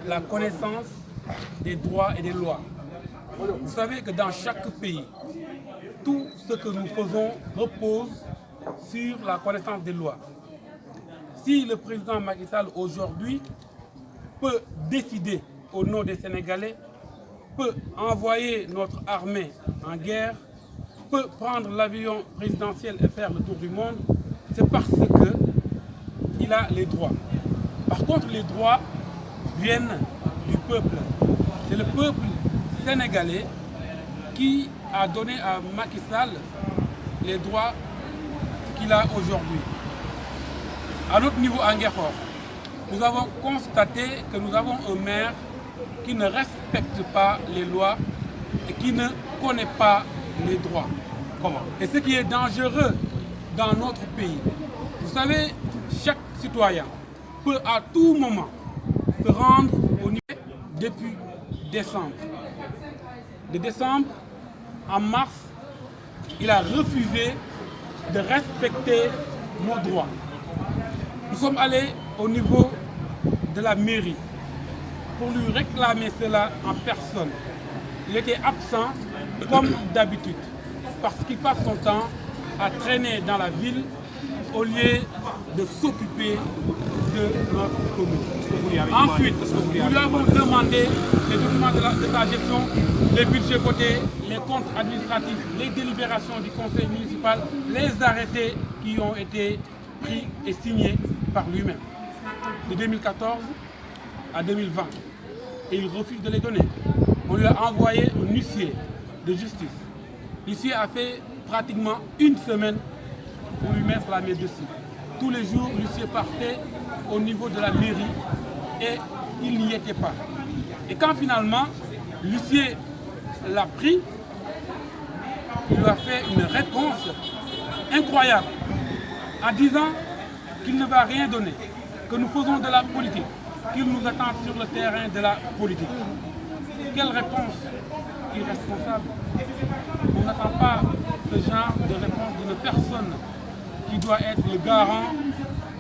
la connaissance des droits et des lois. Vous savez que dans chaque pays, tout ce que nous faisons repose sur la connaissance des lois. Si le président Macky Sall aujourd'hui peut décider au nom des Sénégalais, peut envoyer notre armée en guerre, peut prendre l'avion présidentiel et faire le tour du monde, c'est parce qu'il a les droits. Par contre, les droits viennent du peuple. C'est le peuple sénégalais qui a donné à Macky Sall les droits qu'il a aujourd'hui. À notre niveau à Nguékokh, nous avons constaté que nous avons un maire qui ne respecte pas les lois et qui ne connaît pas les droits. Comment? Et ce qui est dangereux dans notre pays, vous savez, chaque citoyen peut à tout moment se rendre au niveau depuis décembre. De décembre en mars, il a refusé de respecter nos droits. Nous sommes allés au niveau de la mairie pour lui réclamer cela en personne. Il était absent comme d'habitude parce qu'il passe son temps à traîner dans la ville au lieu de s'occuper de notre commune. Ensuite, nous lui avons demandé les documents de sa gestion, les budgets votés, les comptes administratifs, les délibérations du conseil municipal, les arrêtés qui ont été pris et signés par lui-même de 2014 à 2020. Et il refuse de les donner. On lui a envoyé un huissier de justice. L'huissier a fait pratiquement une semaine pour lui mettre la main dessus. Tous les jours, l'huissier partait au niveau de la mairie et il n'y était pas. Et quand finalement, l'huissier l'a pris, il lui a fait une réponse incroyable en disant qu'il ne va rien donner, que nous faisons de la politique, qu'il nous attend sur le terrain de la politique. Quelle réponse irresponsable. On n'attend pas ce genre de réponse d'une personne qui doit être le garant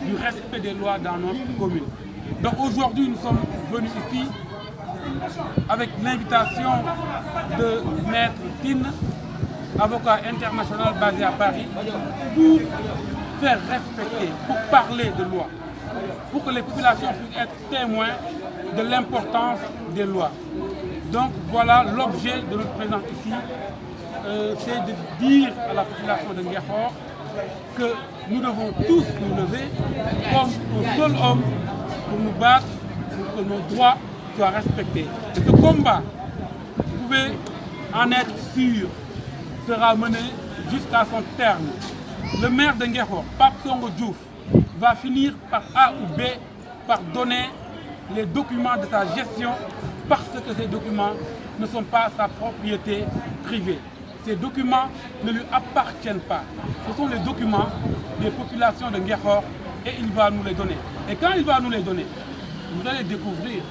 du respect des lois dans notre commune. Donc aujourd'hui, nous sommes venus ici avec l'invitation de Maître Tine, avocat international basé à Paris, pour faire respecter, pour parler de loi, pour que les populations puissent être témoins de l'importance des lois. Donc voilà l'objet de notre présence ici, c'est de dire à la population de Nguékokh que nous devons tous nous lever comme un seul homme pour nous battre, pour que nos droits soient respectés. Et ce combat, vous pouvez en être sûr, sera mené jusqu'à son terme. Le maire de Nguékokh, Pape Songo Diouf, va finir par A ou B par donner les documents de sa gestion parce que ces documents ne sont pas sa propriété privée. Ces documents ne lui appartiennent pas. Ce sont les documents des populations de Nguékokh et il va nous les donner. Et quand il va nous les donner, vous allez découvrir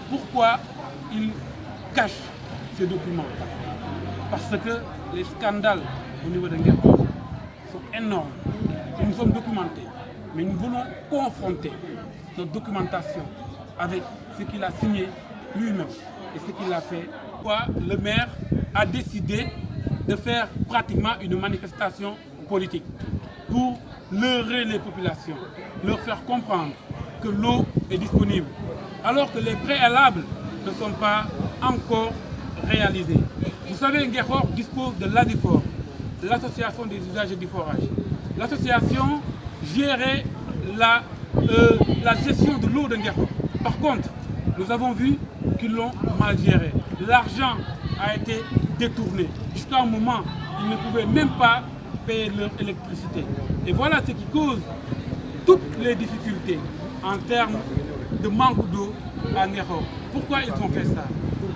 pourquoi il cache ces documents. Parce que les scandales au niveau de Nguékokh sont énormes. Et nous sommes documentés. Mais nous voulons confronter notre documentation avec ce qu'il a signé lui-même et ce qu'il a fait. Pourquoi le maire a décidé de faire pratiquement une manifestation politique pour leurrer les populations, leur faire comprendre que l'eau est disponible, alors que les préalables ne sont pas encore réalisés. Vous savez, Nguékokh dispose de l'ADIFOR, l'association des usagers du forage. L'association gérait la gestion de l'eau de Nguékokh. Par contre, nous avons vu qu'ils l'ont mal géré. L'argent a été détourné. Jusqu'à un moment, ils ne pouvaient même pas payer leur électricité. Et voilà ce qui cause toutes les difficultés en termes de manque d'eau à Nguékokh. Pourquoi ils ont fait ça?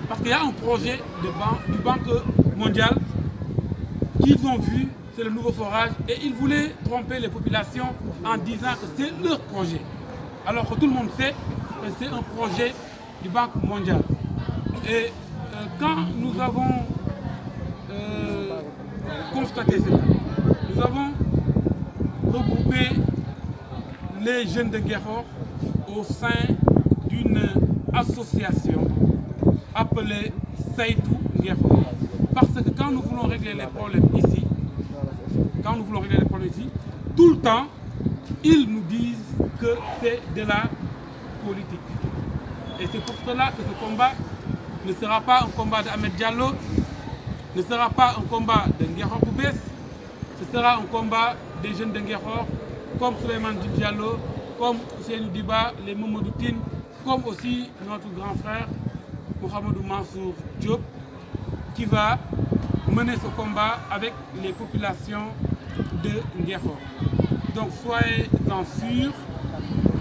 Parce qu'il y a un projet du Banque mondiale qu'ils ont vu, c'est le nouveau forage, et ils voulaient tromper les populations en disant que c'est leur projet. Alors que tout le monde sait que c'est un projet du Banque mondiale. Et quand nous avons constaté cela, nous avons regroupé les jeunes de Nguékokh au sein d'une association appelée Saytu Ngexor. Parce que quand nous voulons régler les problèmes ici, tout le temps, ils nous disent que c'est de la politique. Et c'est pour cela que ce combat ne sera pas un combat d'Ahmed Diallo, ne sera pas un combat de Ngexor Boubès, ce sera un combat des jeunes de Ngexor, comme Souleymane Diallo, comme Ousseynou Diba, les Mamadou Tine, comme aussi notre grand frère Mohamedou Mansour Diop, qui va mener ce combat avec les populations de Ngexor. Donc soyez-en sûrs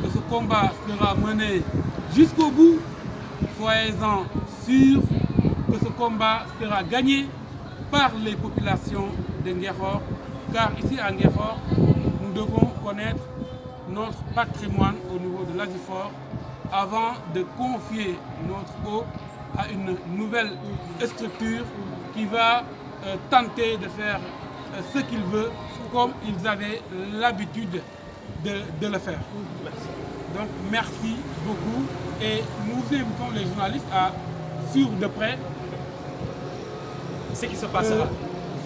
que ce combat sera mené jusqu'au bout. Soyez-en sûrs que ce combat sera gagné par les populations de Ngexor, car ici à Ngexor, nous devons connaître notre patrimoine au niveau de l'Asifor avant de confier notre eau à une nouvelle structure qui va tenter de faire ce qu'il veut comme ils avaient l'habitude de le faire. Donc merci beaucoup et nous invitons les journalistes à suivre de près ce qui se passera.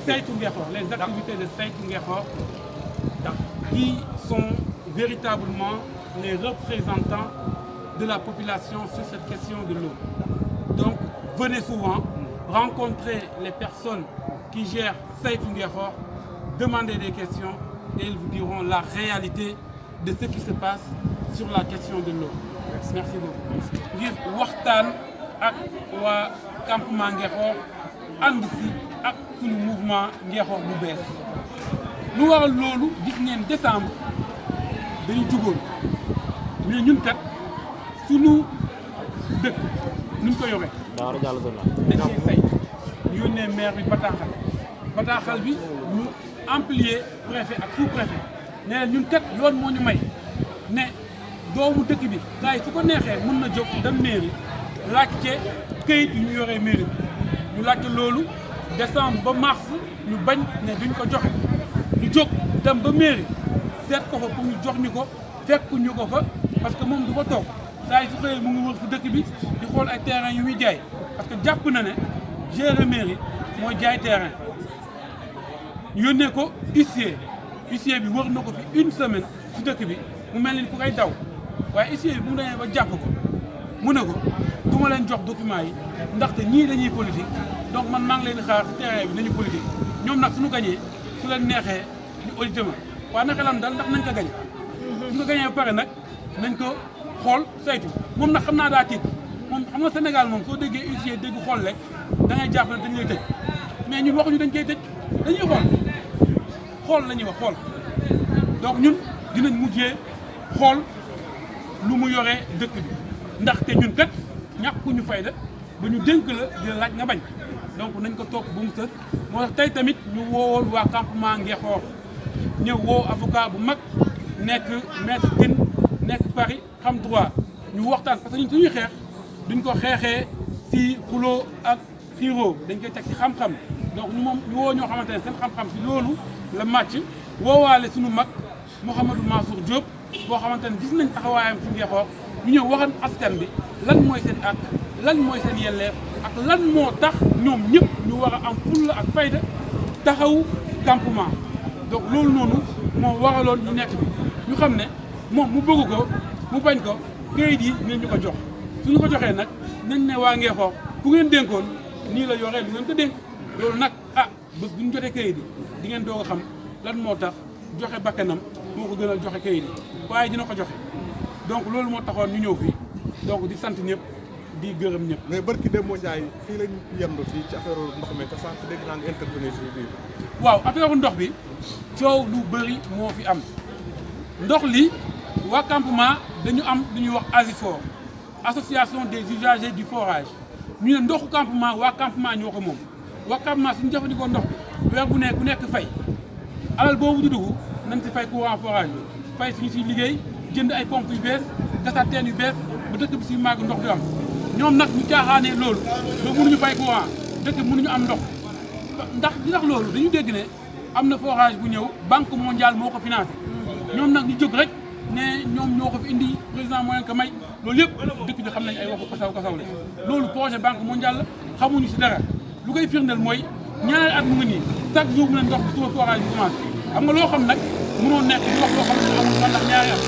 Saytu Ngexor, les activités de Saytu Ngexor qui sont véritablement les représentants de la population sur cette question de l'eau. Donc venez souvent rencontrer les personnes qui gèrent Saytu Ngexor, demandez des questions et ils vous diront la réalité de ce qui se passe sur la question de l'eau. Merci beaucoup. ngir waxtaan ak waa campement Ngexor ànd si ak suñu mouvement Ngexor bu bees lu waral loolu gis ngeen décembre dañu jugoon mais ñun kat suñu dëkk nuñ ko yore dañ ciy fay ñu yónnee maire bi bataaxal bi ñu amplier préfet ak sous-préfet ne ñun kat yoon moo ñu may ne doomu dëkk bi gars yi su ko neexee mën na jóg dem mairie laajte këyit yu ñu yoree mairie bi ñu laajte loolu décembre ba mars ñu bañ ne duñ ko joxe ñu jóg dem ba mairie seet ko fa pour ñu jox ñu ko fekk ñu ko fa parce que moom du fa toog saa yi su xëyee mu ngi wër si dëkk bi di xool ay terrain yu muy jaay parce que jàpp na ne gérer mairie mooy jaay terrain ñu yónnee ko huissier bi wër na ko fi une semaine si dëkk bi mu mel ni ku koy daw waaye huissier bi bu mu demee ba jàpp ko mu ne ko du ma leen jox document yi ndaxte ñii dañuy politique donc man maa ngi leen di xaar si terrain bi nañu politique ñoom nag suñu gañee su leen neexee ñu audité ma waaye naka lam dal ndax nañ ko gañ suñu ko gañee ba pare nag nañ ko xool saytu moom nag xam naa daa tiit moom xam nga Sénégal moom soo déggee huissier dégg xool rek da ngay jàpp ne dañ lay tëj mais ñun waxuñu dañ koy tëj dañuy xool la ñuy wax xool donc ñun dinañ mujjee xool lu mu yoree dëkk bi ndaxte ñun kat ñàkkuñu fayda ba ñu dénk la di la laaj nga bañ donc nañ ko topp bu mu sës moo tax tey tamit ñu woowoon waa campement Ngexor ñëw woo avocat bu mag nekk maître Tine nekk Paris xam droit ñu waxtaan parce que ñun suñuy xeex duñ ko xeexee si xuloo ak xiiroo dañ koy teg si xam-xam donc ñu moom ñu woo ñoo xamante ne seen xam-xam si loolu la màcc woowaale suñu mag Mouhamadou Mansour Diop boo xamante ne gis nañ taxawaayam ci Ngexor ñu ñëw waxan askan bi lan mooy seen ak lan mooy seen yelleef ak lan moo tax ñoom ñëpp ñu war a am fulla ak fayda taxaw campement donc loolu noonu moo waraloon ñu nekk bi ñu xam ne moom mu bëgg ko mu bañ ko kayit yi nañ ñu ko jox suñu ko joxee nag nañ ne waa Ngexor bu ngeen dénkoon nii la yoree lu ngeen ko dénk loolu nag bés bu ñu jotee kayit yi di ngeen doog a xam lan moo tax joxe bakkanam moo ko gënal joxe kayit yi waaye dina ko joxe donc loolu moo taxoon ñu ñëw fii donc di sant ñëpp di gërëm ñëpp. mais barki Demba Ndiaye fii lañ yendu fii ci affaire ndox mi te sànq dégg naa nga intervenir si biir. waaw affaire ndox bi coow lu bëri moo fi am ndox li waa campement dañu am lu ñuy wax ASIFOR association des usagers du forage ñu ne ndoxu campement waa campement ñoo ko moom waa campement suñu jëfandikoo ndox bi weer bu nekk ku nekk fay alal boobu di dugg nañ si fay courant forage bi fay suñu siy liggéey jënd ay pompes yu bees gasaat teen yu bees ba dëkk bi si màgg ndox du am ñoom nag ñu caaxaanee loolu ba mënuñu fay courant dëkk bi mënuñu am ndox ndax li tax loolu dañu dégg ne am na forage bu ñëw banque mondiale moo ko financé ñoom nag ñu jóg rek ne ñoom ñoo ko fi indi président moo leen ko may loolu yëpp dëkk bi xam nañ ay waxu kasaw la loolu projet banque mondiale la xamuñu si dara lu koy firndeel mooy ñaari at mu ngi nii chaque jour mu ne ndox bi suba forage bi commencé xam nga loo xam nag mënoo nekk di wax loo xam ne amul man ndax ñaari at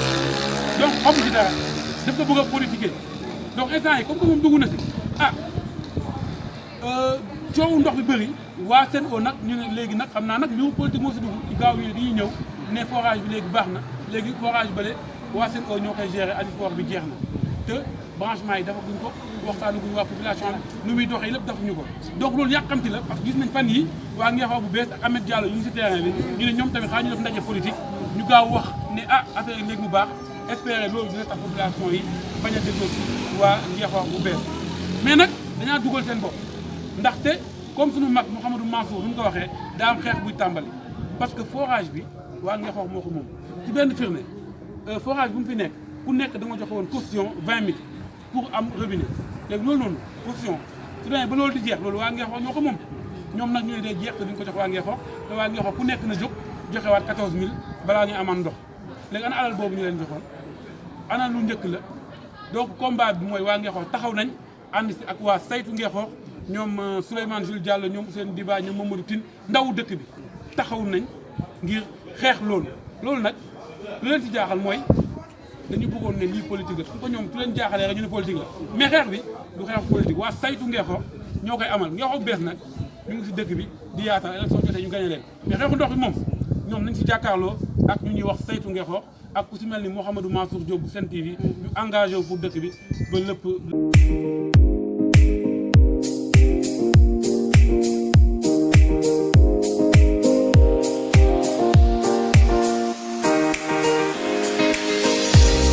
donc xamu si dara daf ko bëgg a politiquer donc instant yi comme que moom dugg na si coowu ndox bi bëri waa Sen'Eau nag ñu ne léegi nag xam naa nag mbiru politique moo si dugg ci gaaw yi dañuy ñëw ne forage bi léegi baax na léegi forage bële waa Sen'Eau ñoo koy gérer Alifor bi jeex na te branchement yi dafa guñ ko waxtaanu guñ waa population la nu muy doxee lépp defuñu ko donc loolu yàqamti la parce que gis nañ fan yi waa Ngexoox bu bees ak Ahmed Diallo ñu ngi si terrain bi ñu ne ñoom tamit xaa ñu def ndaje politique ñu gaaw wax ne affaire yi léegi mu baax espérer loolu dina tax population yi bañ a dégloo si waa Ngexoox bu bees mais nag dañaa dugal seen bopp ndaxte comme suñu mag Mouhamadou Mansour lu ñu ko waxee daa am xeex buy tàmbali parce que forage bi waa Ngexoox moo ko moom ci benn firnde forage bu mu fi nekk ku nekk da nga joxe woon caution 20 000 pour am robinet léegi loolu noonu caution su demee ba loolu di jeex loolu waa Ngexoox ñoo ko moom ñoom nag ñu ne day jeex te duñ ko jox waa Ngexoox te waa Ngexoox ku nekk na jóg joxewaat 14 000 balaa ñuy amaan ndox léegi ana alal boobu ñu leen joxoon ana lu njëkk la donc combat bi mooy waa Ngexoox taxaw nañ ànd si ak waa saytu Ngexoox ñoom Souleymane Jules Diallo ñoom Ousseynou Diba ñoom Mamadou Tine ndaw dëkk bi taxaw nañ ngir xeex loolu nag lu leen ci jaaxal mooy dañu bëggoon ne lii politique la su ko ñoom su leen jaaxalee rek ñu ne politique la mais xeex bi du xeex politique waa saytu Ngexoox ñoo koy amal Ngexoox bees nag ñu ngi si dëkk bi di yaatal élection jotee ñu gagné leen mais xeexu ndox bi moom ñoom nañ si jàkkaarloo ak ñu ñuy wax saytu Ngexoox ak ku si mel ni Mouhamadou Mansour Diop bu Sen TV ñu engagé wu pour dëkk bi ba lépp